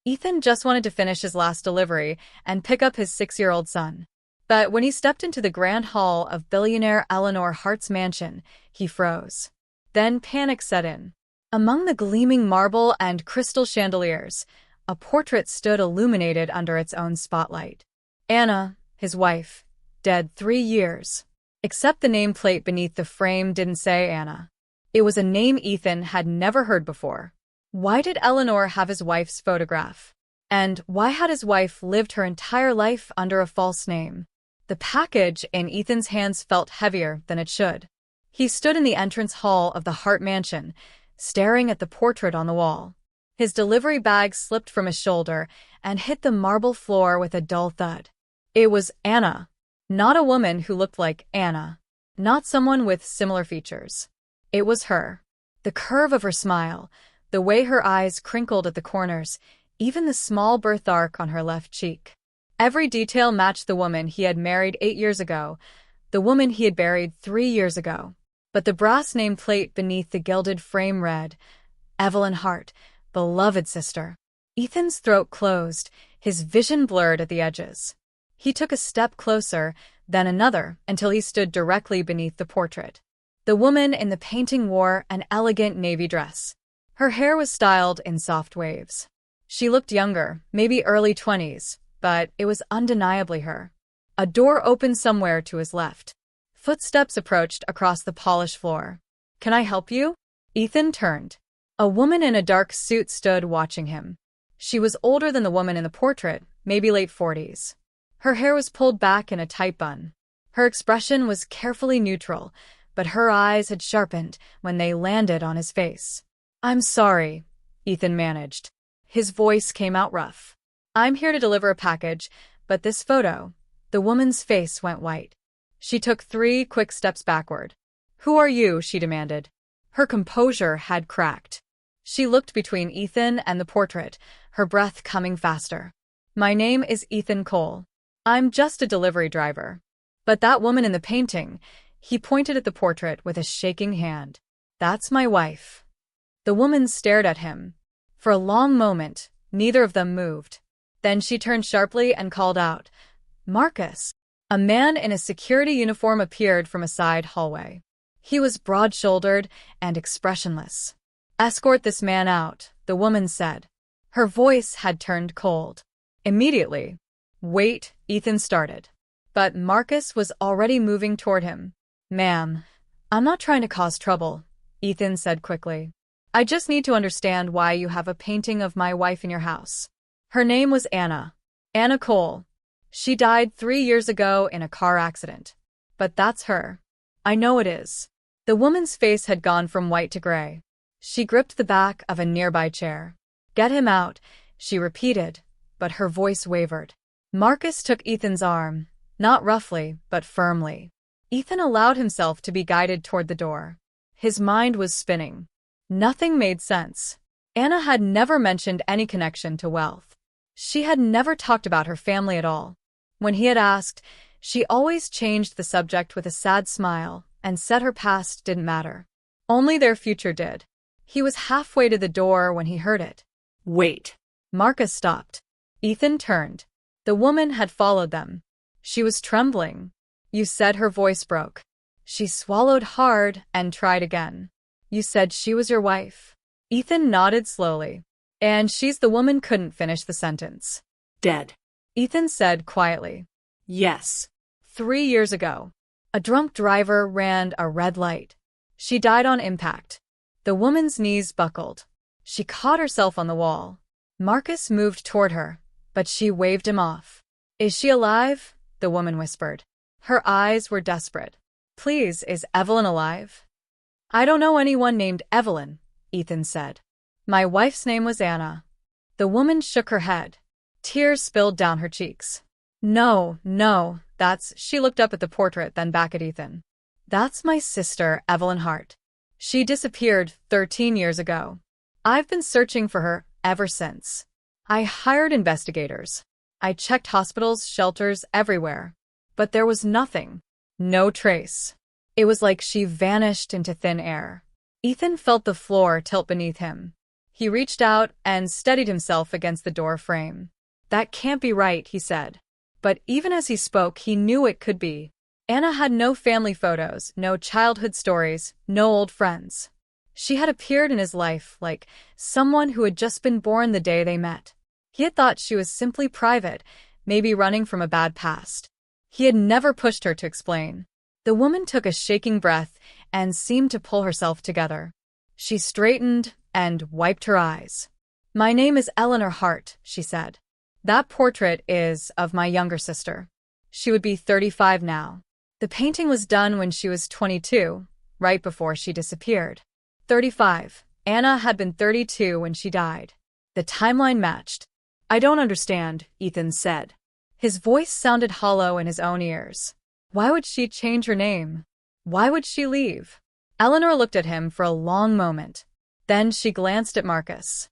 Ethan just wanted to finish his last delivery and pick up his 6-year-old son. But when he stepped into the grand hall of billionaire Eleanor Hart's mansion, he froze. Then panic set in. Among the gleaming marble and crystal chandeliers, a portrait stood illuminated under its own spotlight. Anna, his wife, dead 3 years. Except the nameplate beneath the frame didn't say Anna. It was a name Ethan had never heard before. Why did Eleanor have his wife's photograph? And why had his wife lived her entire life under a false name? The package in Ethan's hands felt heavier than it should. He stood in the entrance hall of the Hart mansion, staring at the portrait on the wall. His delivery bag slipped from his shoulder and hit the marble floor with a dull thud. It was Anna. Not a woman who looked like Anna. Not someone with similar features. It was her. The curve of her smile, the way her eyes crinkled at the corners, even the small birthmark on her left cheek. Every detail matched the woman he had married 8 years ago, the woman he had buried 3 years ago. But the brass nameplate beneath the gilded frame read, Evelyn Hart, beloved sister. Ethan's throat closed, his vision blurred at the edges. He took a step closer, then another, until he stood directly beneath the portrait. The woman in the painting wore an elegant navy dress. Her hair was styled in soft waves. She looked younger, maybe early 20s, but it was undeniably her. A door opened somewhere to his left. Footsteps approached across the polished floor. "Can I help you?" Ethan turned. A woman in a dark suit stood watching him. She was older than the woman in the portrait, maybe late 40s. Her hair was pulled back in a tight bun. Her expression was carefully neutral, but her eyes had sharpened when they landed on his face. "I'm sorry," Ethan managed. His voice came out rough. "I'm here to deliver a package, but this photo..." The woman's face went white. She took 3 quick steps backward. "Who are you?" she demanded. Her composure had cracked. She looked between Ethan and the portrait, her breath coming faster. "My name is Ethan Cole. I'm just a delivery driver." "But that woman in the painting..." He pointed at the portrait with a shaking hand. "That's my wife." The woman stared at him. For a long moment, neither of them moved. Then she turned sharply and called out, "Marcus!" A man in a security uniform appeared from a side hallway. He was broad-shouldered and expressionless. "Escort this man out," the woman said. Her voice had turned cold. "Immediately." "Wait," Ethan started. But Marcus was already moving toward him. "Ma'am, I'm not trying to cause trouble," Ethan said quickly. "I just need to understand why you have a painting of my wife in your house. Her name was Anna. Anna Cole. She died 3 years ago in a car accident. But that's her." "I know it is." The woman's face had gone from white to gray. She gripped the back of a nearby chair. "Get him out," she repeated, but her voice wavered. Marcus took Ethan's arm, not roughly, but firmly. Ethan allowed himself to be guided toward the door. His mind was spinning. Nothing made sense. Anna had never mentioned any connection to wealth. She had never talked about her family at all. When he had asked, she always changed the subject with a sad smile and said her past didn't matter. Only their future did. He was halfway to the door when he heard it. "Wait." Marcus stopped. Ethan turned. The woman had followed them. She was trembling. "You said," her voice broke. She swallowed hard and tried again. "You said she was your wife." Ethan nodded slowly. "And she's..." The woman couldn't finish the sentence. "Dead." Ethan said quietly. "Yes." 3 years ago. A drunk driver ran a red light. She died on impact. The woman's knees buckled. She caught herself on the wall. Marcus moved toward her, but she waved him off. "Is she alive?" the woman whispered. Her eyes were desperate. "Please, is Evelyn alive?" "I don't know anyone named Evelyn," Ethan said. "My wife's name was Anna." The woman shook her head. Tears spilled down her cheeks. No, that's..." She looked up at the portrait, then back at Ethan. "That's my sister, Evelyn Hart. She disappeared 13 years ago. I've been searching for her ever since. I hired investigators. I checked hospitals, shelters, everywhere. But there was nothing. No trace. It was like she vanished into thin air." Ethan felt the floor tilt beneath him. He reached out and steadied himself against the door frame. That can't be right, he said. But even as he spoke, he knew it could be. Anna had no family photos, no childhood stories, no old friends. She had appeared in his life like someone who had just been born the day they met. He had thought she was simply private, maybe running from a bad past. He had never pushed her to explain. The woman took a shaking breath and seemed to pull herself together. She straightened and wiped her eyes. "My name is Eleanor Hart," she said. "That portrait is of my younger sister. She would be 35 now. The painting was done when she was 22, right before she disappeared." 35. Anna had been 32 when she died. The timeline matched. "I don't understand," Ethan said. His voice sounded hollow in his own ears. Why would she change her name? Why would she leave? Eleanor looked at him for a long moment. Then she glanced at Marcus.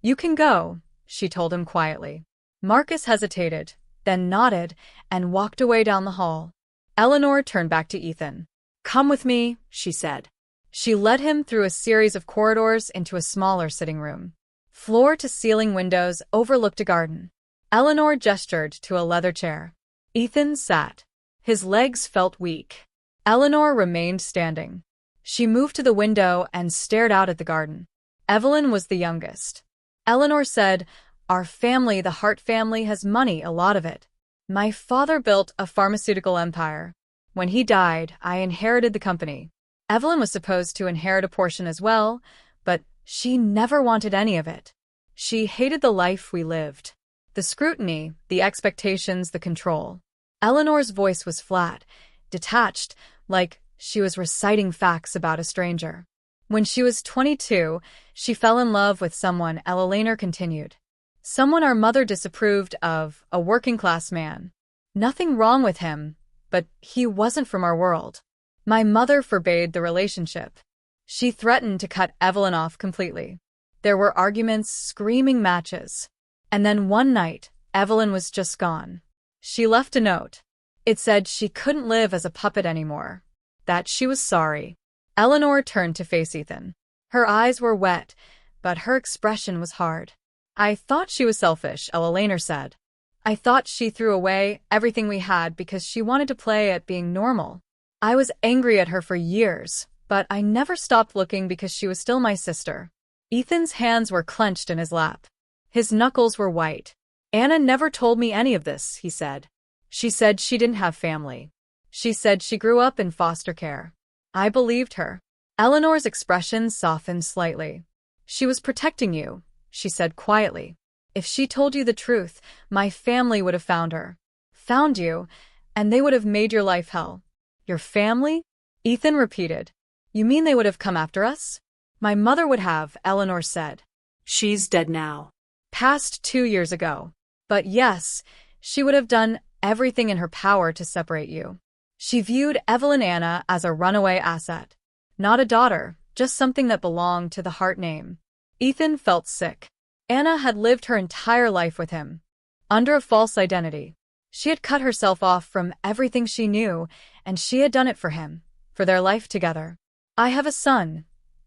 "You can go," she told him quietly. Marcus hesitated, then nodded and walked away down the hall. Eleanor turned back to Ethan. "Come with me," she said. She led him through a series of corridors into a smaller sitting room. Floor-to-ceiling windows overlooked a garden. Eleanor gestured to a leather chair. Ethan sat. His legs felt weak. Eleanor remained standing. She moved to the window and stared out at the garden. Evelyn was the youngest. Eleanor said, "Our family, the Hart family, has money, a lot of it. My father built a pharmaceutical empire. When he died, I inherited the company. Evelyn was supposed to inherit a portion as well, but she never wanted any of it. She hated the life we lived. The scrutiny, the expectations, the control." Eleanor's voice was flat, detached, like she was reciting facts about a stranger. "When she was 22, she fell in love with someone," Eleanor continued. "Someone our mother disapproved of, a working-class man. Nothing wrong with him, but he wasn't from our world. My mother forbade the relationship. She threatened to cut Evelyn off completely. There were arguments, screaming matches. And then one night, Evelyn was just gone. She left a note. It said she couldn't live as a puppet anymore, that she was sorry." Eleanor turned to face Ethan. Her eyes were wet, but her expression was hard. "I thought she was selfish," Eleanor said. "I thought she threw away everything we had because she wanted to play at being normal. I was angry at her for years, but I never stopped looking because she was still my sister." Ethan's hands were clenched in his lap. His knuckles were white. "Anna never told me any of this," he said. "She said she didn't have family. She said she grew up in foster care. I believed her." Eleanor's expression softened slightly. "She was protecting you," she said quietly. "If she told you the truth, my family would have found her. Found you, and they would have made your life hell." "Your family?" Ethan repeated. "You mean they would have come after us?" "My mother would have," Eleanor said. "She's dead now." "Passed 2 years ago. But yes, she would have done everything in her power to separate you. She viewed Evelyn Anna as a runaway asset. Not a daughter, just something that belonged to the Hart name." Ethan felt sick. Anna had lived her entire life with him, under a false identity. She had cut herself off from everything she knew, and she had done it for him, for their life together. "I have a son,"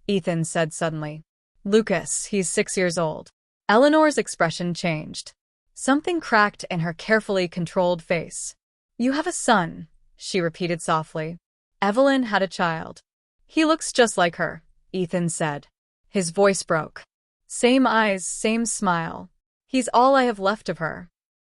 Ethan said suddenly. "Lucas, he's 6 years old." Eleanor's expression changed. Something cracked in her carefully controlled face. "You have a son," she repeated softly. "Evelyn had a child." "He looks just like her," Ethan said. His voice broke. "Same eyes, same smile. He's all I have left of her."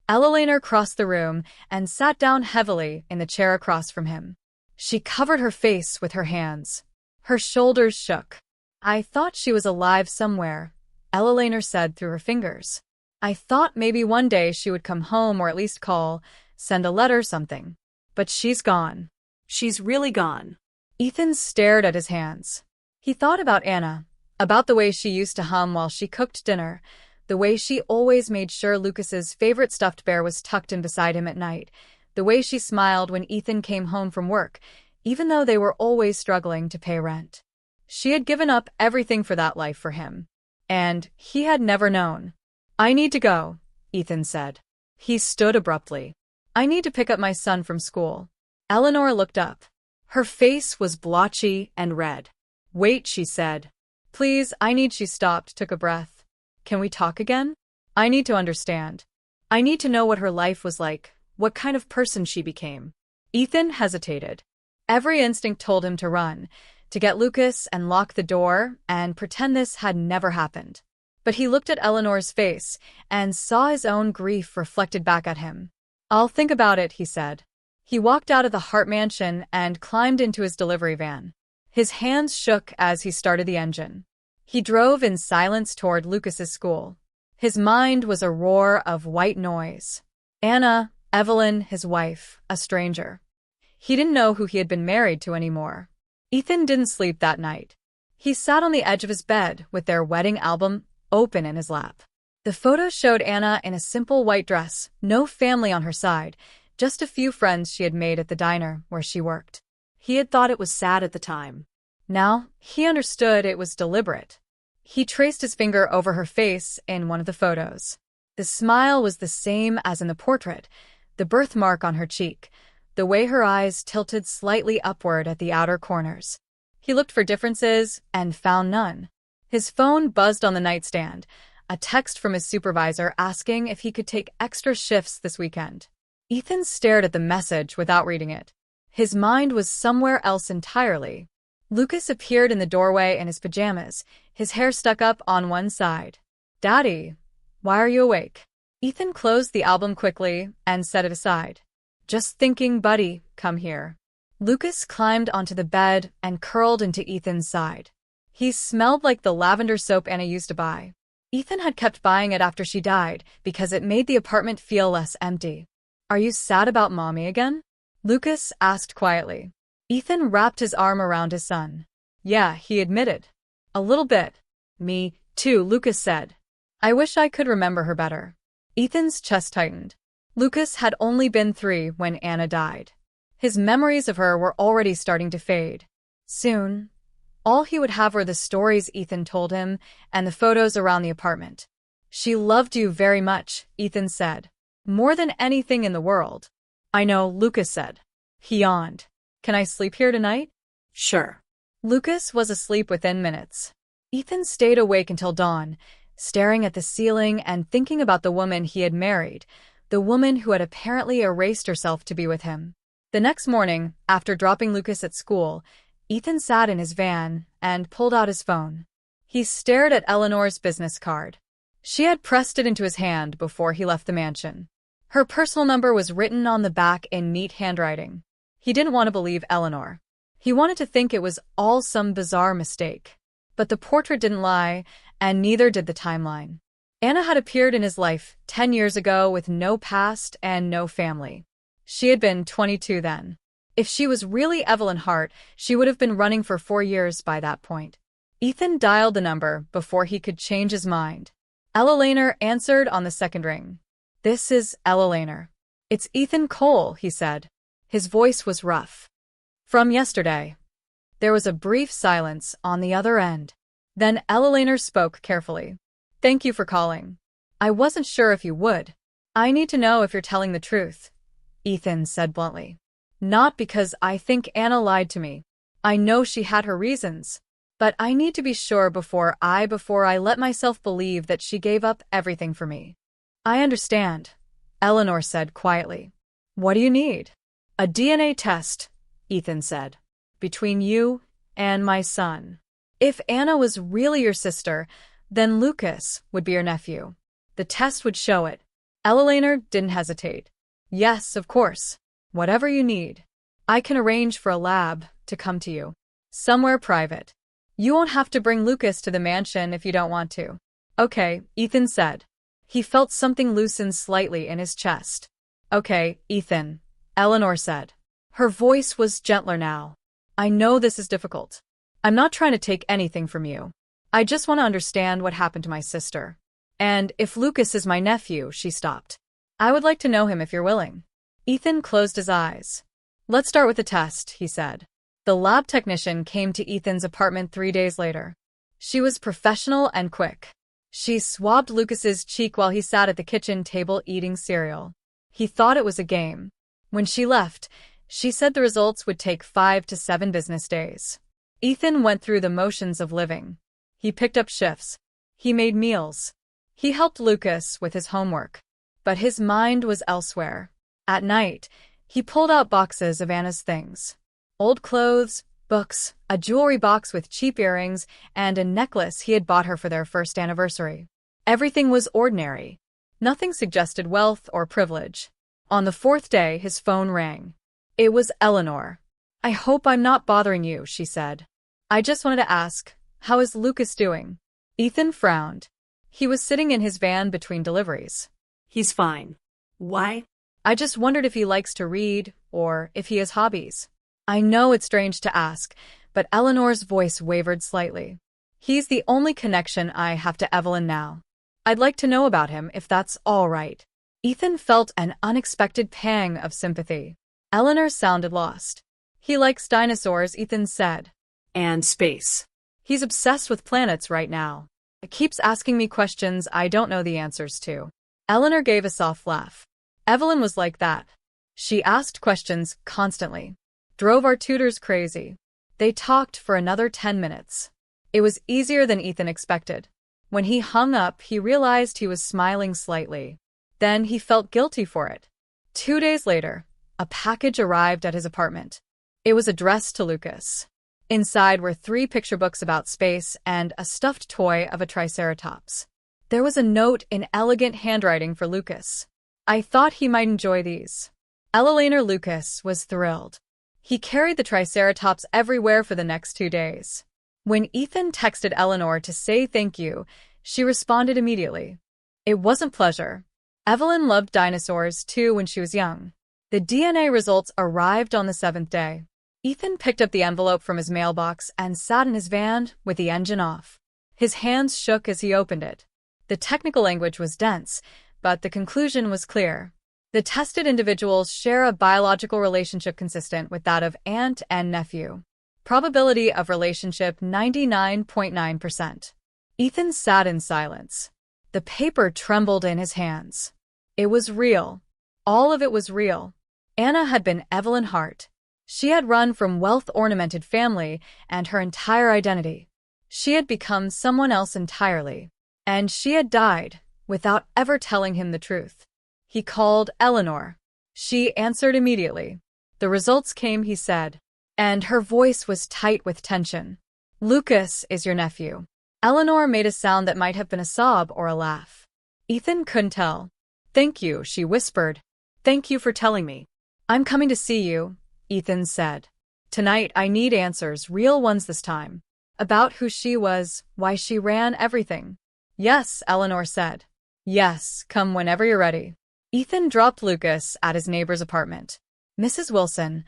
Eleanor crossed the room and sat down heavily in the chair across from him. She covered her face with her hands. Her shoulders shook. "I thought she was alive somewhere," Eleanor said through her fingers. "I thought maybe one day she would come home or at least call, send a letter, something. But she's gone." "She's really gone." Ethan stared at his hands. He thought about Anna, about the way she used to hum while she cooked dinner, the way she always made sure Lucas's favorite stuffed bear was tucked in beside him at night, the way she smiled when Ethan came home from work, even though they were always struggling to pay rent. She had given up everything for that life for him. And he had never known. "I need to go," Ethan said. He stood abruptly. "I need to pick up my son from school." Eleanor looked up. Her face was blotchy and red. "Wait," she said. Please, I need. She stopped, took a breath. Can we talk again? I need to understand. I need to know what her life was like, what kind of person she became. Ethan hesitated. Every instinct told him to run, to get Lucas and lock the door and pretend this had never happened. But he looked at Eleanor's face and saw his own grief reflected back at him. I'll think about it, he said. He walked out of the Hart mansion and climbed into his delivery van. His hands shook as he started the engine. He drove in silence toward Lucas's school. His mind was a roar of white noise. Anna, Evelyn, his wife, a stranger. He didn't know who he had been married to anymore. Ethan didn't sleep that night. He sat on the edge of his bed with their wedding album open in his lap. The photos showed Anna in a simple white dress, no family on her side, just a few friends she had made at the diner where she worked. He had thought it was sad at the time. Now, he understood it was deliberate. He traced his finger over her face in one of the photos. The smile was the same as in the portrait, the birthmark on her cheek, the way her eyes tilted slightly upward at the outer corners. He looked for differences and found none. His phone buzzed on the nightstand, a text from his supervisor asking if he could take extra shifts this weekend. Ethan stared at the message without reading it. His mind was somewhere else entirely. Lucas appeared in the doorway in his pajamas, his hair stuck up on one side. Daddy, why are you awake? Ethan closed the album quickly and set it aside. Just thinking, buddy, come here. Lucas climbed onto the bed and curled into Ethan's side. He smelled like the lavender soap Anna used to buy. Ethan had kept buying it after she died because it made the apartment feel less empty. Are you sad about Mommy again? Lucas asked quietly. Ethan wrapped his arm around his son. Yeah, he admitted. A little bit. Me, too, Lucas said. I wish I could remember her better. Ethan's chest tightened. Lucas had only been 3 when Anna died. His memories of her were already starting to fade. Soon, all he would have were the stories Ethan told him and the photos around the apartment. She loved you very much, Ethan said. More than anything in the world. I know, Lucas said. He yawned. Can I sleep here tonight? Sure. Lucas was asleep within minutes. Ethan stayed awake until dawn, staring at the ceiling and thinking about the woman he had married, the woman who had apparently erased herself to be with him. The next morning, after dropping Lucas at school, Ethan sat in his van and pulled out his phone. He stared at Eleanor's business card. She had pressed it into his hand before he left the mansion. Her personal number was written on the back in neat handwriting. He didn't want to believe Eleanor. He wanted to think it was all some bizarre mistake. But the portrait didn't lie, and neither did the timeline. Anna had appeared in his life 10 years ago with no past and no family. She had been 22 then. If she was really Evelyn Hart, she would have been running for 4 years by that point. Ethan dialed the number before he could change his mind. Eleanor answered on the second ring. This is Eleanor. It's Ethan Cole, he said. His voice was rough. From yesterday. There was a brief silence on the other end. Then Eleanor spoke carefully. Thank you for calling. I wasn't sure if you would. I need to know if you're telling the truth, Ethan said bluntly. Not because I think Anna lied to me. I know she had her reasons. But I need to be sure before I let myself believe that she gave up everything for me. I understand, Eleanor said quietly. What do you need? A DNA test, Ethan said. Between you and my son. If Anna was really your sister, then Lucas would be your nephew. The test would show it. Eleanor didn't hesitate. Yes, of course. Whatever you need. I can arrange for a lab to come to you. Somewhere private. You won't have to bring Lucas to the mansion if you don't want to. Okay, Ethan said. He felt something loosen slightly in his chest. Okay, Ethan, Eleanor said. Her voice was gentler now. I know this is difficult. I'm not trying to take anything from you. I just want to understand what happened to my sister. And if Lucas is my nephew, she stopped. I would like to know him if you're willing. Ethan closed his eyes. Let's start with the test, he said. The lab technician came to Ethan's apartment 3 days later. She was professional and quick. She swabbed Lucas's cheek while he sat at the kitchen table eating cereal. He thought it was a game. When she left, she said the results would take 5 to 7 business days. Ethan went through the motions of living. He picked up shifts. He made meals. He helped Lucas with his homework. But his mind was elsewhere. At night, he pulled out boxes of Anna's things. Old clothes, books, a jewelry box with cheap earrings, and a necklace he had bought her for their first anniversary. Everything was ordinary. Nothing suggested wealth or privilege. On the fourth day, his phone rang. It was Eleanor. "I hope I'm not bothering you," she said. "I just wanted to ask, how is Lucas doing?" Ethan frowned. He was sitting in his van between deliveries. He's fine. Why? "I just wondered if he likes to read, or if he has hobbies." I know it's strange to ask, but Eleanor's voice wavered slightly. "He's the only connection I have to Evelyn now. I'd like to know about him if that's all right." Ethan felt an unexpected pang of sympathy. Eleanor sounded lost. "He likes dinosaurs," Ethan said. And space. "He's obsessed with planets right now. He keeps asking me questions I don't know the answers to." Eleanor gave a soft laugh. "Evelyn was like that. She asked questions constantly. Drove our tutors crazy." They talked for another 10 minutes. It was easier than Ethan expected. When he hung up, he realized he was smiling slightly. Then he felt guilty for it. 2 days later, a package arrived at his apartment. It was addressed to Lucas. Inside were 3 picture books about space and a stuffed toy of a triceratops. There was a note in elegant handwriting for Lucas. "I thought he might enjoy these." Eleanor Lucas was thrilled. He carried the triceratops everywhere for the next 2 days. When Ethan texted Eleanor to say thank you, she responded immediately. It wasn't pleasure. Evelyn loved dinosaurs too when she was young. The DNA results arrived on the 7th day. Ethan picked up the envelope from his mailbox and sat in his van with the engine off. His hands shook as he opened it. The technical language was dense, but the conclusion was clear. The tested individuals share a biological relationship consistent with that of aunt and nephew. Probability of relationship 99.9%. Ethan sat in silence. The paper trembled in his hands. It was real. All of it was real. Anna had been Evelyn Hart. She had run from wealth-ornamented family and her entire identity. She had become someone else entirely. And she had died without ever telling him the truth. He called Eleanor. She answered immediately. The results came, he said, and her voice was tight with tension. "Lucas is your nephew." Eleanor made a sound that might have been a sob or a laugh. Ethan couldn't tell. "Thank you," she whispered. "Thank you for telling me." "I'm coming to see you," Ethan said. "Tonight I need answers, real ones this time. About who she was, why she ran everything." "Yes," Eleanor said. "Yes, come whenever you're ready." Ethan dropped Lucas at his neighbor's apartment. Mrs. Wilson,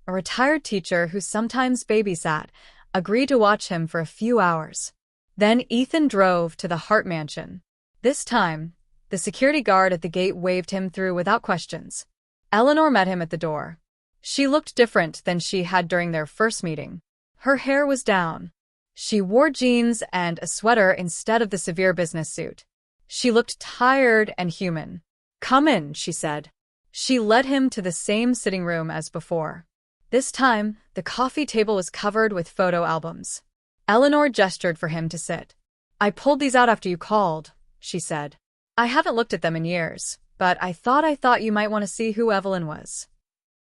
a retired teacher who sometimes babysat, agreed to watch him for a few hours. Then Ethan drove to the Hart mansion. This time, the security guard at the gate waved him through without questions. Eleanor met him at the door. She looked different than she had during their first meeting. Her hair was down. She wore jeans and a sweater instead of the severe business suit. She looked tired and human. "Come in," she said. She led him to the same sitting room as before. This time, the coffee table was covered with photo albums. Eleanor gestured for him to sit. "I pulled these out after you called," she said. "I haven't looked at them in years, but I thought you might want to see who Evelyn was."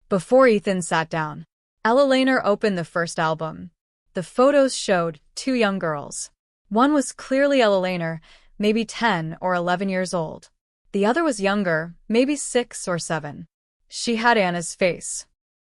Before Ethan sat down, Eleanor opened the first album. The photos showed 2 young girls. One was clearly Eleanor, maybe 10 or 11 years old. The other was younger, maybe 6 or 7. She had Anna's face.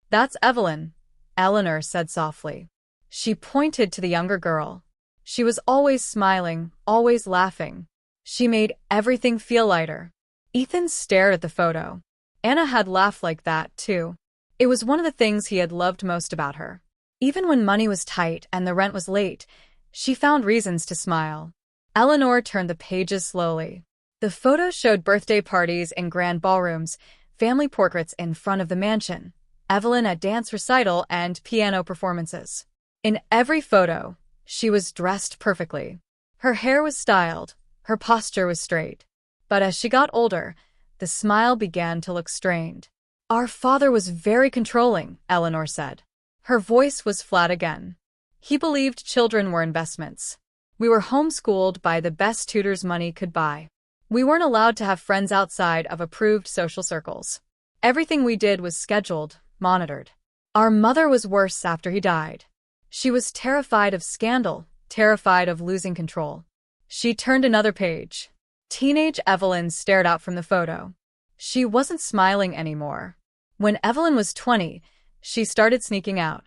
"That's Evelyn," Eleanor said softly. She pointed to the younger girl. She was always smiling, always laughing. She made everything feel lighter. Ethan stared at the photo. Anna had laughed like that, too. It was one of the things he had loved most about her. Even when money was tight and the rent was late, she found reasons to smile. Eleanor turned the pages slowly. The photos showed birthday parties in grand ballrooms, family portraits in front of the mansion, Evelyn at dance recital and piano performances. In every photo, she was dressed perfectly. Her hair was styled, her posture was straight. But as she got older, the smile began to look strained. "Our father was very controlling," Eleanor said. Her voice was flat again. "He believed children were investments. We were homeschooled by the best tutors money could buy. We weren't allowed to have friends outside of approved social circles. Everything we did was scheduled, monitored. Our mother was worse after he died. She was terrified of scandal, terrified of losing control. She turned another page. Teenage Evelyn stared out from the photo. She wasn't smiling anymore. When Evelyn was 20, she started sneaking out.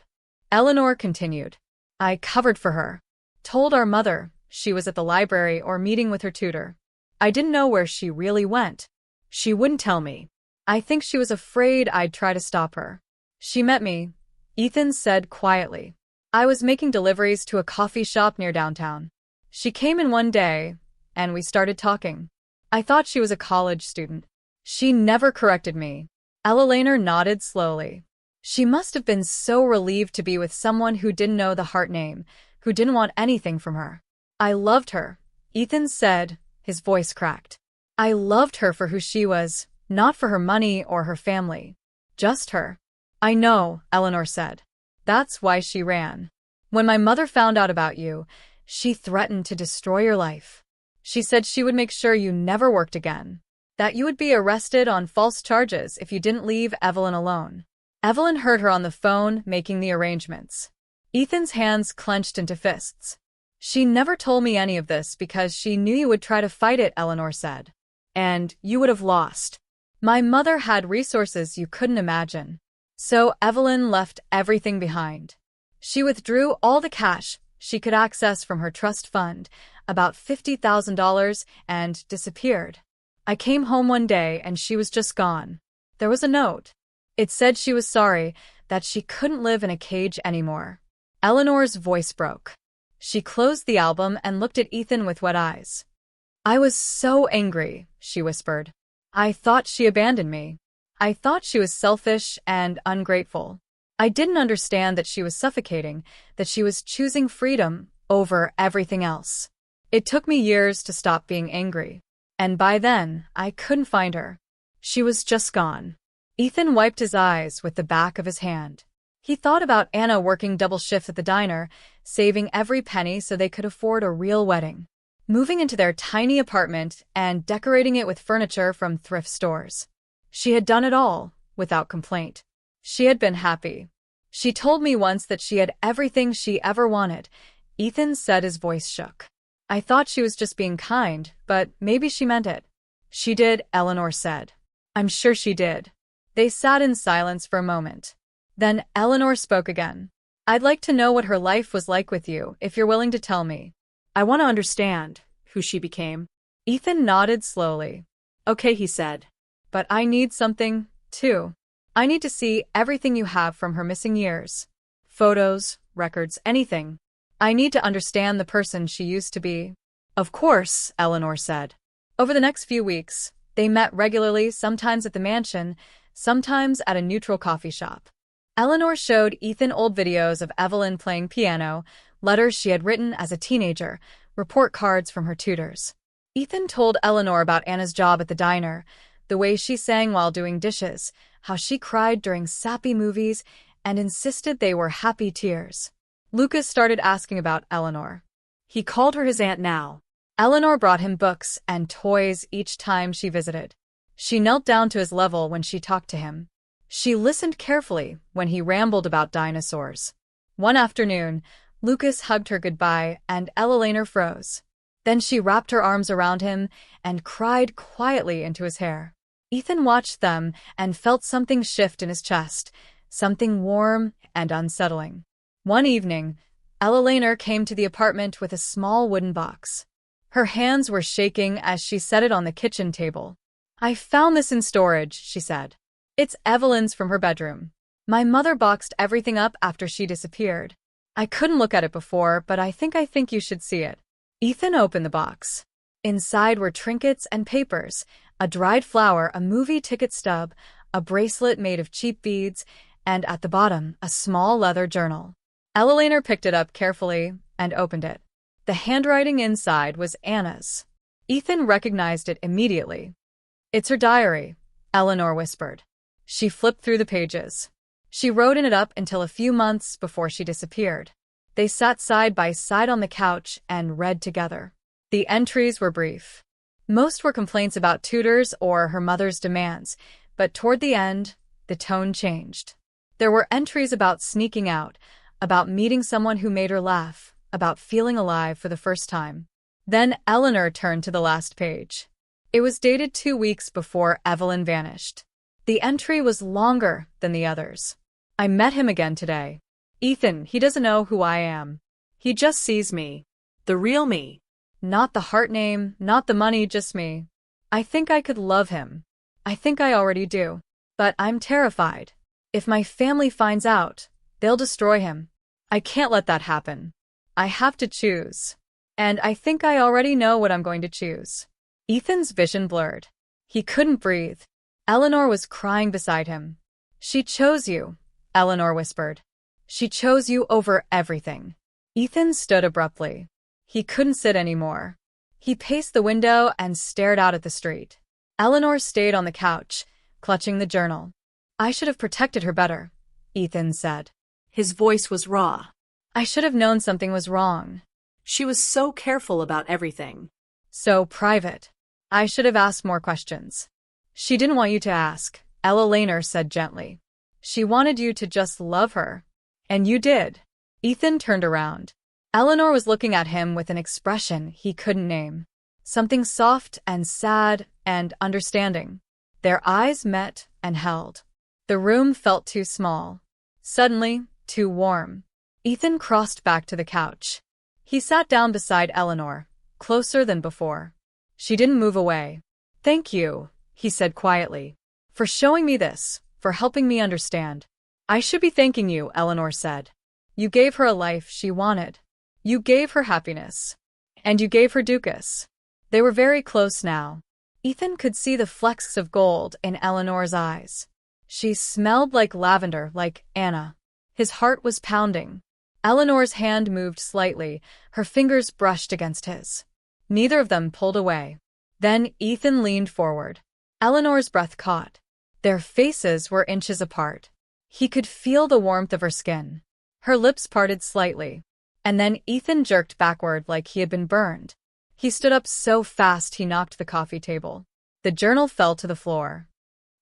Eleanor continued. I covered for her. Told our mother she was at the library or meeting with her tutor. I didn't know where she really went. She wouldn't tell me. I think she was afraid I'd try to stop her. She met me, Ethan said quietly. I was making deliveries to a coffee shop near downtown. She came in one day, and we started talking. I thought she was a college student. She never corrected me. Eleanor nodded slowly. She must have been so relieved to be with someone who didn't know the heart name, who didn't want anything from her. I loved her, Ethan said, his voice cracked. I loved her for who she was, not for her money or her family. Just her. I know, Eleanor said. That's why she ran. When my mother found out about you, she threatened to destroy your life. She said she would make sure you never worked again. That you would be arrested on false charges if you didn't leave Evelyn alone. Evelyn heard her on the phone making the arrangements. Ethan's hands clenched into fists. She never told me any of this because she knew you would try to fight it, Eleanor said. And you would have lost. My mother had resources you couldn't imagine. So Evelyn left everything behind. She withdrew all the cash she could access from her trust fund, about $50,000, and disappeared. I came home one day and she was just gone. There was a note. It said she was sorry, that she couldn't live in a cage anymore. Eleanor's voice broke. She closed the album and looked at Ethan with wet eyes. I was so angry, she whispered. I thought she abandoned me. I thought she was selfish and ungrateful. I didn't understand that she was suffocating, that she was choosing freedom over everything else. It took me years to stop being angry. And by then, I couldn't find her. She was just gone. Ethan wiped his eyes with the back of his hand. He thought about Anna working double shifts at the diner, saving every penny so they could afford a real wedding, moving into their tiny apartment and decorating it with furniture from thrift stores. She had done it all, without complaint. She had been happy. She told me once that she had everything she ever wanted. Ethan said, his voice shook. I thought she was just being kind, but maybe she meant it. She did, Eleanor said. I'm sure she did. They sat in silence for a moment. Then Eleanor spoke again. I'd like to know what her life was like with you, if you're willing to tell me. I want to understand who she became. Ethan nodded slowly. Okay, he said. But I need something, too. I need to see everything you have from her missing years. Photos, records, anything. I need to understand the person she used to be. Of course, Eleanor said. Over the next few weeks, they met regularly, sometimes at the mansion, sometimes at a neutral coffee shop. Eleanor showed Ethan old videos of Evelyn playing piano, letters she had written as a teenager, report cards from her tutors. Ethan told Eleanor about Anna's job at the diner, the way she sang while doing dishes, how she cried during sappy movies, and insisted they were happy tears. Lucas started asking about Eleanor. He called her his aunt now. Eleanor brought him books and toys each time she visited. She knelt down to his level when she talked to him. She listened carefully when he rambled about dinosaurs. One afternoon, Lucas hugged her goodbye and Eleanor froze. Then she wrapped her arms around him and cried quietly into his hair. Ethan watched them and felt something shift in his chest, something warm and unsettling. One evening, Eleanor came to the apartment with a small wooden box. Her hands were shaking as she set it on the kitchen table. I found this in storage, she said. It's Evelyn's from her bedroom. My mother boxed everything up after she disappeared. I couldn't look at it before, but I think you should see it. Ethan opened the box. Inside were trinkets and papers, a dried flower, a movie ticket stub, a bracelet made of cheap beads, and at the bottom, a small leather journal. Eleanor picked it up carefully and opened it. The handwriting inside was Anna's. Ethan recognized it immediately. It's her diary, Eleanor whispered. She flipped through the pages. She wrote in it up until a few months before she disappeared. They sat side by side on the couch and read together. The entries were brief. Most were complaints about tutors or her mother's demands, but toward the end, the tone changed. There were entries about sneaking out, about meeting someone who made her laugh, about feeling alive for the first time. Then Eleanor turned to the last page. It was dated 2 weeks before Evelyn vanished. The entry was longer than the others. I met him again today. Ethan, he doesn't know who I am. He just sees me. The real me. Not the heart name, not the money, just me. I think I could love him. I think I already do. But I'm terrified. If my family finds out, they'll destroy him. I can't let that happen. I have to choose. And I think I already know what I'm going to choose. Ethan's vision blurred. He couldn't breathe. Eleanor was crying beside him. She chose you, Eleanor whispered. She chose you over everything. Ethan stood abruptly. He couldn't sit anymore. He paced the window and stared out at the street. Eleanor stayed on the couch, clutching the journal. I should have protected her better, Ethan said. His voice was raw. I should have known something was wrong. She was so careful about everything. So private. I should have asked more questions. She didn't want you to ask, Ella Laner said gently. She wanted you to just love her. And you did. Ethan turned around. Eleanor was looking at him with an expression he couldn't name. Something soft and sad and understanding. Their eyes met and held. The room felt too small. Suddenly, too warm. Ethan crossed back to the couch. He sat down beside Eleanor, closer than before. She didn't move away. Thank you, he said quietly, for showing me this, for helping me understand. I should be thanking you, Eleanor said. You gave her a life she wanted. You gave her happiness. And you gave her Dukas. They were very close now. Ethan could see the flecks of gold in Eleanor's eyes. She smelled like lavender, like Anna. His heart was pounding. Eleanor's hand moved slightly, her fingers brushed against his. Neither of them pulled away. Then Ethan leaned forward. Eleanor's breath caught. Their faces were inches apart. He could feel the warmth of her skin. Her lips parted slightly. And then Ethan jerked backward like he had been burned. He stood up so fast he knocked the coffee table. The journal fell to the floor.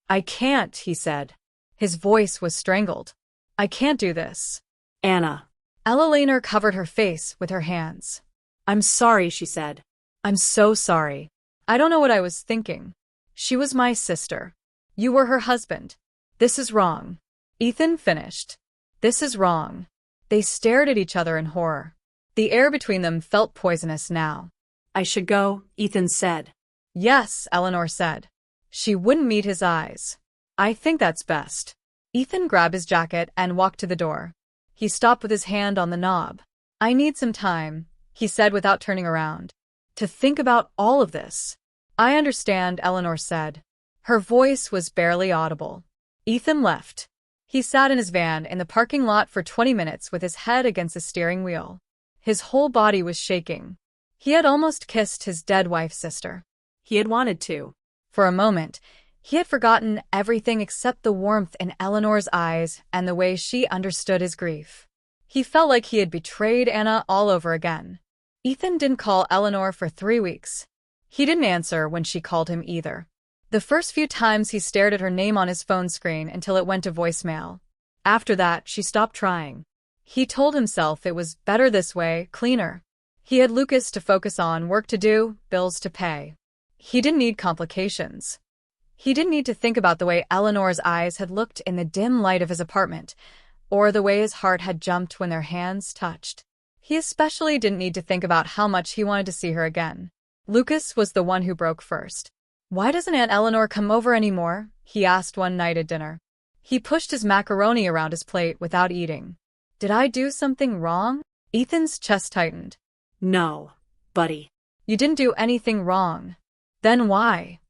I can't, he said. His voice was strangled. I can't do this. Anna. Ella Laner covered her face with her hands. I'm sorry, she said. I'm so sorry. I don't know what I was thinking. She was my sister. You were her husband. This is wrong. Ethan finished. This is wrong. They stared at each other in horror. The air between them felt poisonous now. I should go, Ethan said. Yes, Eleanor said. She wouldn't meet his eyes. I think that's best. Ethan grabbed his jacket and walked to the door. He stopped with his hand on the knob. I need some time, he said without turning around. To think about all of this. I understand, Eleanor said. Her voice was barely audible. Ethan left. He sat in his van in the parking lot for 20 minutes with his head against the steering wheel. His whole body was shaking. He had almost kissed his dead wife's sister. He had wanted to. For a moment, he had forgotten everything except the warmth in Eleanor's eyes and the way she understood his grief. He felt like he had betrayed Anna all over again. Ethan didn't call Eleanor for 3 weeks. He didn't answer when she called him either. The first few times he stared at her name on his phone screen until it went to voicemail. After that, she stopped trying. He told himself it was better this way, cleaner. He had Lucas to focus on, work to do, bills to pay. He didn't need complications. He didn't need to think about the way Eleanor's eyes had looked in the dim light of his apartment, or the way his heart had jumped when their hands touched. He especially didn't need to think about how much he wanted to see her again. Lucas was the one who broke first. Why doesn't Aunt Eleanor come over anymore? He asked one night at dinner. He pushed his macaroni around his plate without eating. Did I do something wrong? Ethan's chest tightened. No, buddy. You didn't do anything wrong. Then why?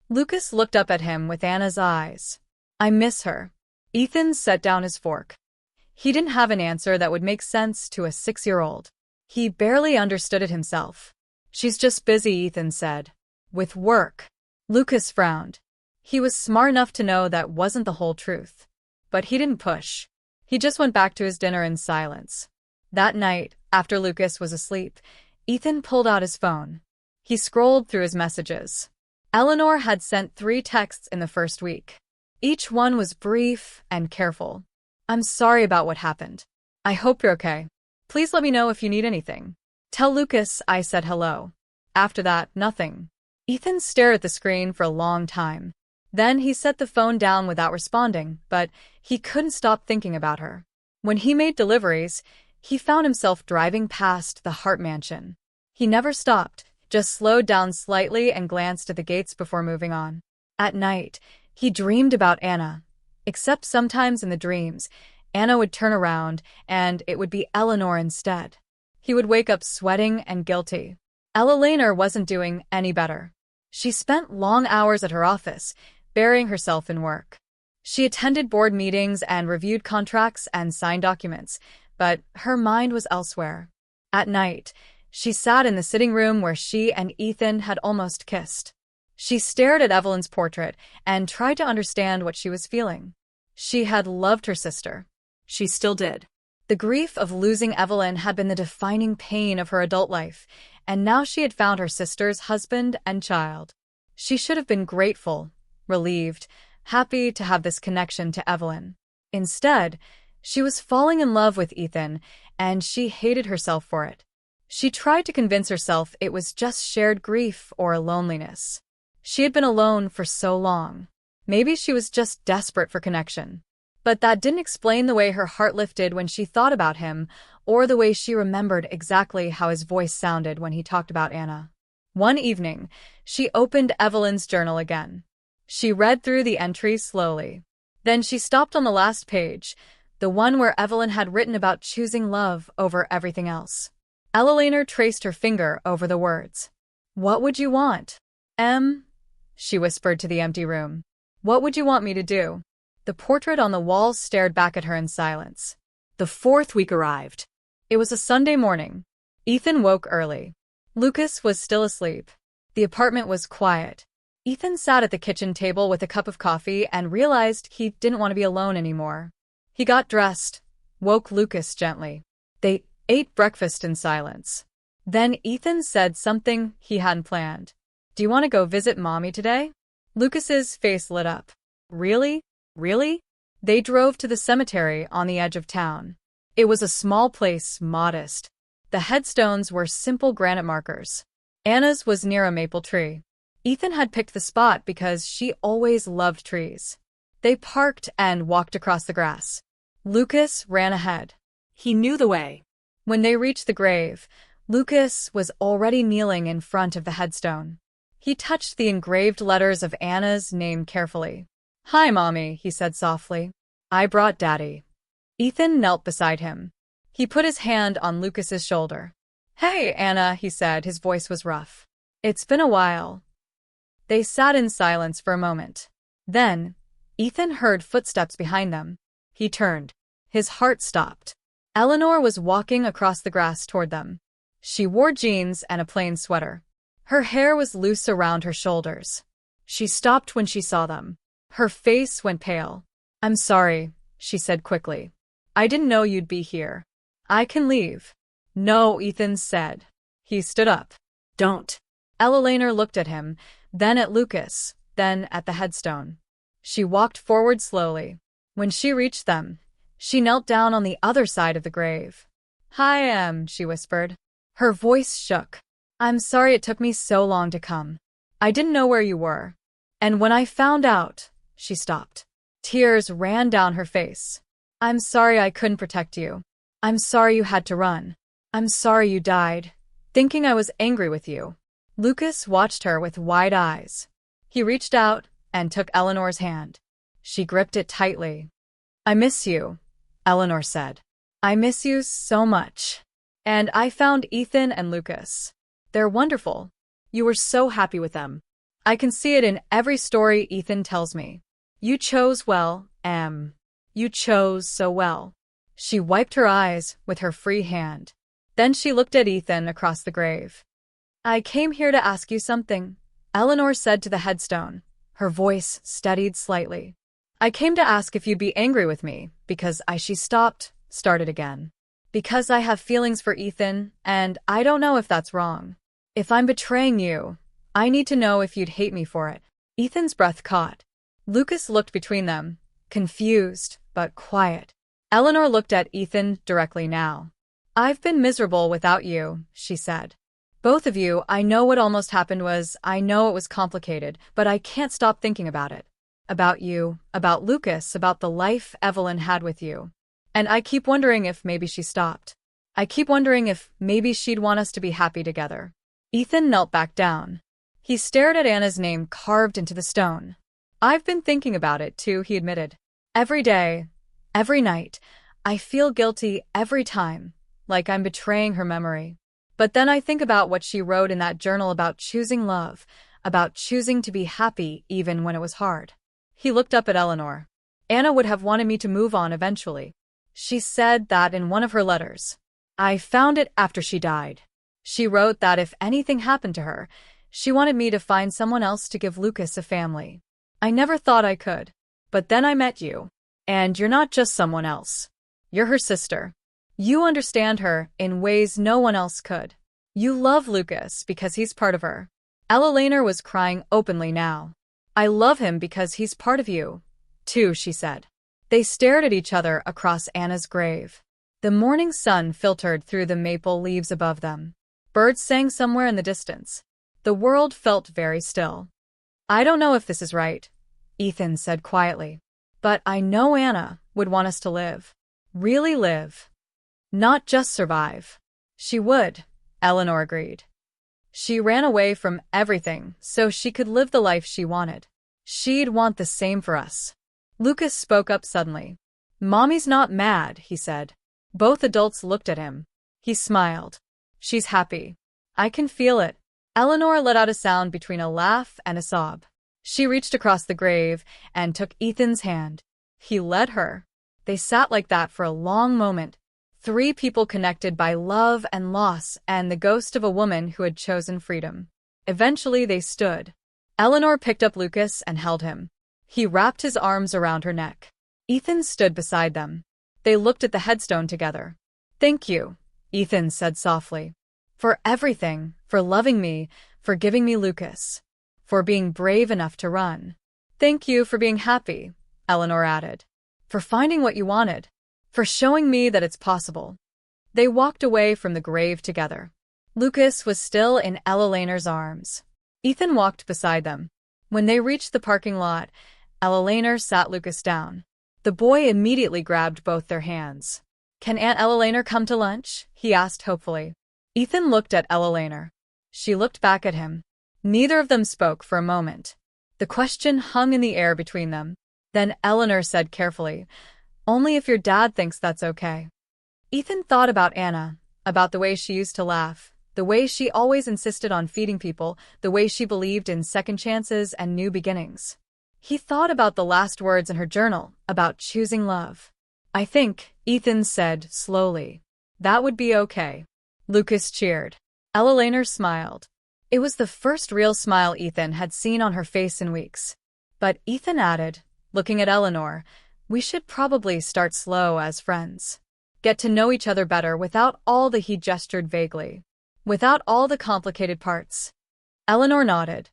Lucas looked up at him with Anna's eyes. I miss her. Ethan set down his fork. He didn't have an answer that would make sense to a 6-year-old. He barely understood it himself. She's just busy, Ethan said. With work. Lucas frowned. He was smart enough to know that wasn't the whole truth. But he didn't push. He just went back to his dinner in silence. That night, after Lucas was asleep, Ethan pulled out his phone. He scrolled through his messages. Eleanor had sent 3 texts in the first week. Each one was brief and careful. "I'm sorry about what happened. I hope you're okay. Please let me know if you need anything. Tell Lucas I said hello." After that, nothing. Ethan stared at the screen for a long time. Then he set the phone down without responding, but he couldn't stop thinking about her. When he made deliveries, he found himself driving past the Hart mansion. He never stopped, just slowed down slightly and glanced at the gates before moving on. At night, he dreamed about Anna. Except sometimes in the dreams, Anna would turn around and it would be Eleanor instead. He would wake up sweating and guilty. Eleanor wasn't doing any better. She spent long hours at her office, burying herself in work. She attended board meetings and reviewed contracts and signed documents, but her mind was elsewhere. At night, she sat in the sitting room where she and Ethan had almost kissed. She stared at Evelyn's portrait and tried to understand what she was feeling. She had loved her sister. She still did. The grief of losing Evelyn had been the defining pain of her adult life, and now she had found her sister's husband and child. She should have been grateful, relieved, happy to have this connection to Evelyn. Instead, she was falling in love with Ethan, and she hated herself for it. She tried to convince herself it was just shared grief or loneliness. She had been alone for so long. Maybe she was just desperate for connection. But that didn't explain the way her heart lifted when she thought about him, or the way she remembered exactly how his voice sounded when he talked about Anna. One evening, she opened Evelyn's journal again. She read through the entries slowly. Then she stopped on the last page, the one where Evelyn had written about choosing love over everything else. Eleanor traced her finger over the words. "What would you want? She whispered to the empty room. "What would you want me to do?" The portrait on the wall stared back at her in silence. The 4th week arrived. It was a Sunday morning. Ethan woke early. Lucas was still asleep. The apartment was quiet. Ethan sat at the kitchen table with a cup of coffee and realized he didn't want to be alone anymore. He got dressed, woke Lucas gently. They ate breakfast in silence. Then Ethan said something he hadn't planned. "Do you want to go visit Mommy today?" Lucas's face lit up. "Really? Really?" They drove to the cemetery on the edge of town. It was a small place, modest. The headstones were simple granite markers. Anna's was near a maple tree. Ethan had picked the spot because she always loved trees. They parked and walked across the grass. Lucas ran ahead. He knew the way. When they reached the grave, Lucas was already kneeling in front of the headstone. He touched the engraved letters of Anna's name carefully. "Hi, Mommy," he said softly. "I brought Daddy." Ethan knelt beside him. He put his hand on Lucas's shoulder. "Hey, Anna," he said, his voice was rough. "It's been a while." They sat in silence for a moment. Then, Ethan heard footsteps behind them. He turned. His heart stopped. Eleanor was walking across the grass toward them. She wore jeans and a plain sweater. Her hair was loose around her shoulders. She stopped when she saw them. Her face went pale. "I'm sorry," she said quickly. "I didn't know you'd be here. I can leave." "No," Ethan said. He stood up. "Don't." Eleanor looked at him, then at Lucas, then at the headstone. She walked forward slowly. When she reached them, she knelt down on the other side of the grave. "Hi, she whispered. Her voice shook. "I'm sorry it took me so long to come. I didn't know where you were. And when I found out," she stopped. Tears ran down her face. "I'm sorry I couldn't protect you. I'm sorry you had to run. I'm sorry you died, thinking I was angry with you." Lucas watched her with wide eyes. He reached out and took Eleanor's hand. She gripped it tightly. "I miss you," Eleanor said. "I miss you so much. And I found Ethan and Lucas. They're wonderful. You were so happy with them. I can see it in every story Ethan tells me. You chose well, Em. You chose so well." She wiped her eyes with her free hand. Then she looked at Ethan across the grave. "I came here to ask you something," Eleanor said to the headstone. Her voice steadied slightly. "I came to ask if you'd be angry with me, because she started again. Because I have feelings for Ethan, and I don't know if that's wrong. If I'm betraying you, I need to know if you'd hate me for it. Ethan's breath caught. Lucas looked between them, confused, but quiet. Eleanor looked at Ethan directly now. I've been miserable without you, she said. Both of you, I know what almost happened I know it was complicated, but I can't stop thinking about it. About you, about Lucas, about the life Evelyn had with you. And I keep wondering if maybe she stopped. I keep wondering if maybe she'd want us to be happy together. Ethan knelt back down. He stared at Anna's name carved into the stone. I've been thinking about it too, he admitted. Every day, every night, I feel guilty every time, like I'm betraying her memory. But then I think about what she wrote in that journal about choosing love, about choosing to be happy even when it was hard. He looked up at Eleanor. Anna would have wanted me to move on eventually. She said that in one of her letters. I found it after she died. She wrote that if anything happened to her, she wanted me to find someone else to give Lucas a family. I never thought I could. But then I met you. And you're not just someone else. You're her sister. You understand her in ways no one else could. You love Lucas because he's part of her. Eleanor was crying openly now. I love him because he's part of you, too, she said. They stared at each other across Anna's grave. The morning sun filtered through the maple leaves above them. Birds sang somewhere in the distance. The world felt very still. I don't know if this is right, Ethan said quietly. But I know Anna would want us to live. Really live. Not just survive. She would, Eleanor agreed. She ran away from everything so she could live the life she wanted. She'd want the same for us. Lucas spoke up suddenly. Mommy's not mad, he said. Both adults looked at him. He smiled. She's happy. I can feel it. Eleanor let out a sound between a laugh and a sob. She reached across the grave and took Ethan's hand. He led her. They sat like that for a long moment. Three people connected by love and loss and the ghost of a woman who had chosen freedom. Eventually they stood. Eleanor picked up Lucas and held him. He wrapped his arms around her neck. Ethan stood beside them. They looked at the headstone together. Thank you, Ethan said softly. For everything, for loving me, for giving me Lucas. For being brave enough to run. Thank you for being happy, Eleanor added. For finding what you wanted. For showing me that it's possible. They walked away from the grave together. Lucas was still in Eleanor's arms. Ethan walked beside them. When they reached the parking lot, Eleanor sat Lucas down. The boy immediately grabbed both their hands. Can Aunt Eleanor come to lunch? He asked hopefully. Ethan looked at Eleanor. She looked back at him. Neither of them spoke for a moment. The question hung in the air between them. Then Eleanor said carefully, only if your dad thinks that's okay. Ethan thought about Anna, about the way she used to laugh, the way she always insisted on feeding people, the way she believed in second chances and new beginnings. He thought about the last words in her journal, about choosing love. I think, Ethan said slowly, that would be okay. Lucas cheered. Eleanor smiled. It was the first real smile Ethan had seen on her face in weeks. But Ethan added, looking at Eleanor, we should probably start slow as friends. Get to know each other better without all the he gestured vaguely. Without all the complicated parts. Eleanor nodded.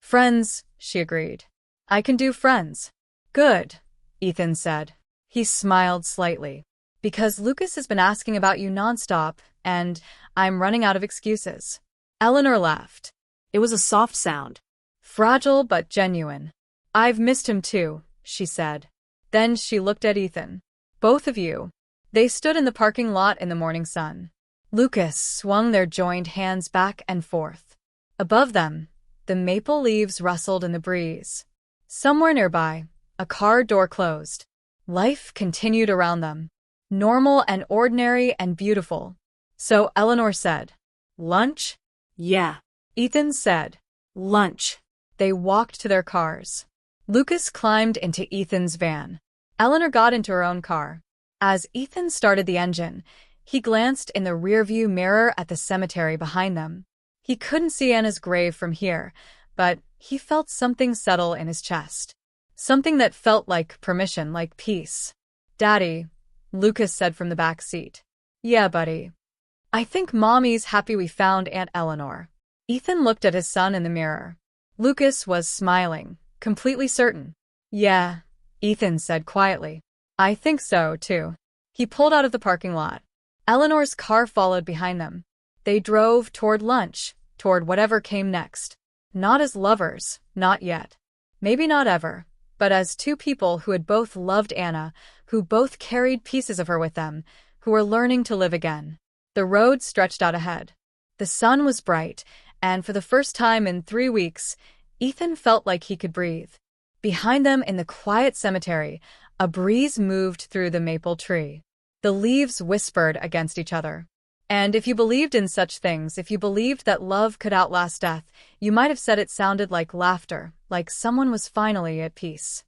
Friends, she agreed. I can do friends. Good, Ethan said. He smiled slightly. Because Lucas has been asking about you nonstop, and I'm running out of excuses. Eleanor laughed. It was a soft sound. Fragile but genuine. I've missed him too, she said. Then she looked at Ethan. Both of you. They stood in the parking lot in the morning sun. Lucas swung their joined hands back and forth. Above them, the maple leaves rustled in the breeze. Somewhere nearby, a car door closed. Life continued around them. Normal and ordinary and beautiful. So Eleanor said, lunch? Yeah. Ethan said, Lunch. They walked to their cars. Lucas climbed into Ethan's van. Eleanor got into her own car. As Ethan started the engine, he glanced in the rearview mirror at the cemetery behind them. He couldn't see Anna's grave from here, but he felt something settle in his chest. Something that felt like permission, like peace. Daddy, Lucas said from the back seat. Yeah, buddy. I think Mommy's happy we found Aunt Eleanor. Ethan looked at his son in the mirror. Lucas was smiling, completely certain. Yeah, Ethan said quietly. I think so, too. He pulled out of the parking lot. Eleanor's car followed behind them. They drove toward lunch, toward whatever came next. Not as lovers, not yet. Maybe not ever, but as two people who had both loved Anna, who both carried pieces of her with them, who were learning to live again. The road stretched out ahead. The sun was bright, and for the first time in 3 weeks, Ethan felt like he could breathe. Behind them in the quiet cemetery, a breeze moved through the maple tree. The leaves whispered against each other. And if you believed in such things, if you believed that love could outlast death, you might have said it sounded like laughter, like someone was finally at peace.